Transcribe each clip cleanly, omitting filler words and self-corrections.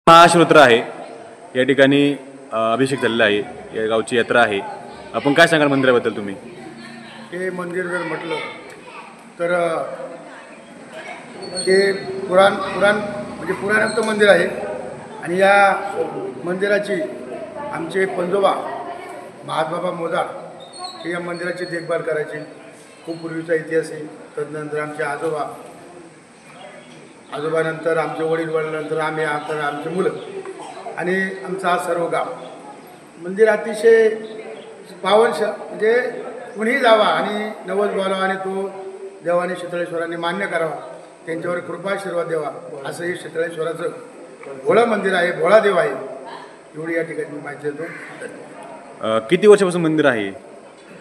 महाशिवरात्र आहे, या ठिकाणी अभिषेक झालेला आहे, या गावची यात्रा आहे. आपण काय सांगाल मंदिराबद्दल तुम्ही? हे मंदिर जर म्हटलं तर हे पुराण म्हणजे पुराणोक्त मंदिर आहे आणि या मंदिराची आमचे पंजोबा महादबाबा मोदाळ हे या मंदिराची देखभाल करायचे. खूप पूर्वीचा इतिहास आहे. तदनंतर आमचे आजोबानंतर आमचे वडीलनंतर आम्ही आता आमचे मुलं आणि आमचा हा सर्व गाव. मंदिर अतिशय पावन म्हणजे कुणीही जावा आणि नवस बोलावा आणि तो देवाने शीतळेश्वरांनी मान्य करावा, त्यांच्यावर कृपाशीर्वाद द्यावा, असं हे शीतळेश्वराचं भोळं मंदिर आहे, भोळा देव आहे. एवढी या ठिकाणी माहिती देतो. किती वर्षापासून मंदिर आहे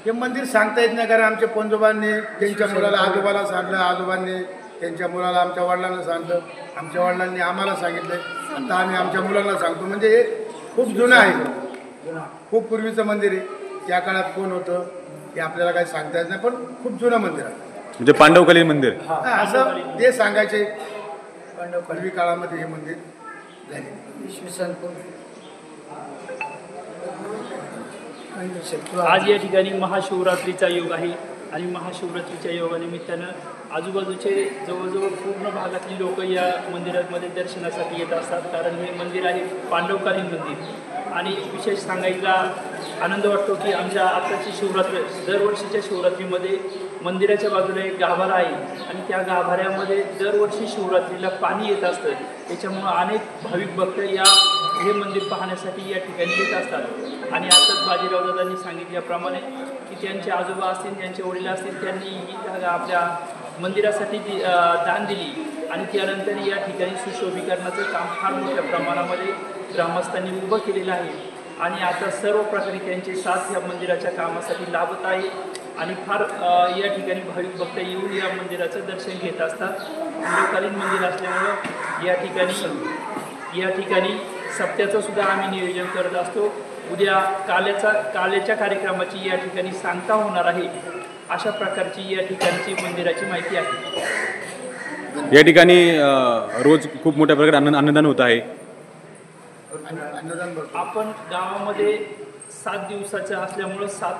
हे मंदिर? सांगता येत नाही, कारण आमच्या पंजोबांनी त्यांच्या मुलाला आजोबाला सांगितलं, आजोबांनी त्यांच्या मुलाला आमच्या वडिलांना सांगितलं, आमच्या वडिलांनी आम्हाला सांगितलं, आता आम्ही आमच्या मुलांना सांगतो. म्हणजे हे खूप जुनं आहे, खूप पूर्वीचं मंदिर आहे. त्या काळात कोण होतं हे आपल्याला काही सांगता येत नाही, पण खूप जुनं मंदिर आहे. म्हणजे पांडवकालीन मंदिर असं ते सांगायचे. पूर्वी काळामध्ये हे मंदिर झाले. आज या ठिकाणी महाशिवरात्रीचा योग आहे आणि महाशिवरात्रीच्या योगानिमित्तानं आजूबाजूचे जवळजवळ पूर्ण भागातली लोक या मंदिरामध्ये दर्शनासाठी येत असतात. कारण हे मंदिर आहे पांडवकालीन मंदिर आणि विशेष सांगायला आनंद वाटतो की आमच्या आताची शिवरात्र, दरवर्षीच्या शिवरात्रीमध्ये मंदिराच्या बाजूला एक गाभारा आहे आणि त्या गाभाऱ्यामध्ये दरवर्षी शिवरात्रीला पाणी येत असतं. त्याच्यामुळं अनेक भाविक भक्त हे मंदिर पाहण्यासाठी या ठिकाणी येत असतात. आणि आताच बाजीराव दादांनी सांगितल्याप्रमाणे की त्यांचे आजोबा असतील, त्यांचे वडील असतील, त्यांनी ही जागा आपल्या मंदिरासाठी दान दिली आणि त्यानंतर या ठिकाणी सुशोभीकरणाचं काम फार मोठ्या प्रमाणामध्ये ग्रामस्थांनी उभं केलेलं आहे आणि आता सर्व प्रकारे त्यांची साथ या मंदिराच्या कामासाठी लाभत आहे आणि फार या ठिकाणी भाविक भक्त येऊन या मंदिराचं दर्शन घेत असतात. पांडवकालीन मंदिर असल्यामुळं या ठिकाणी सप्त्याचं सुद्धा आम्ही नियोजन करत असतो. उद्या काल्याच्या कार्यक्रमाची या ठिकाणी सांगता होणार आहे. अशा प्रकारची या ठिकाणची मंदिराची माहिती आहे. या ठिकाणी रोज खूप मोठ्या प्रकारे अन्नदान होत आहे. आपण गावामध्ये 7 दिवसाचं असल्यामुळं 7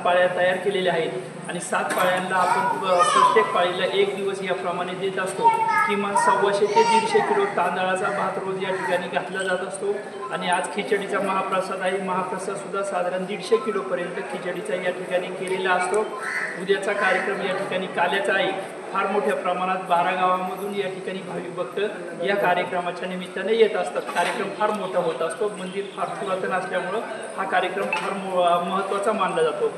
पाळ्या तयार केलेल्या आहेत आणि 7 पाळ्यांना आपण प्रत्येक पाळीला 1 दिवस याप्रमाणे देत असतो. किमान 125 ते 150 किलो तांदळाचा भात रोज या ठिकाणी घातला जात असतो आणि आज खिचडीचा महाप्रसाद आहे. महाप्रसादसुद्धा साधारण 150 किलोपर्यंत खिचडीचा या ठिकाणी केलेला असतो. उद्याचा कार्यक्रम या ठिकाणी काल्याचा आहे. फार मोठ्या प्रमाणात 12 गावामधून या ठिकाणी भाविक भक्त या कार्यक्रमाच्या निमित्ताने येत असतात. कार्यक्रम फार मोठा होत असतो. मंदिर फार पुरातन असल्यामुळं हा कार्यक्रम फार महत्त्वाचा मानला जातो.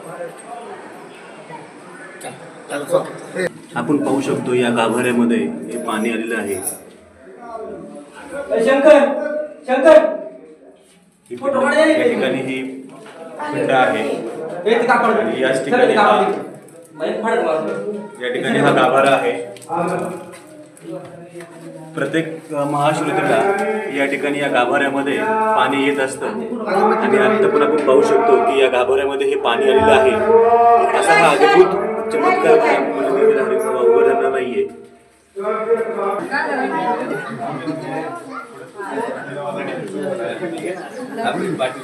आपण पाहू शकतो या गाभाऱ्यामध्ये हे पाणी आलेलं आहे. या ठिकाणी ही खड्डा आहे. याच ठिकाणी या ठिकाणी हा गाभारा आहे. प्रत्येक महाशिवरात्रीला या ठिकाणी या गाभाऱ्यामध्ये पाणी येत असतं आणि आता पण आपण पाहू शकतो की या गाभाऱ्यामध्ये हे पाणी आलेलं आहे. असा हा अद्भुत चमत्कार उघडणार नाहीये. आपली पाठी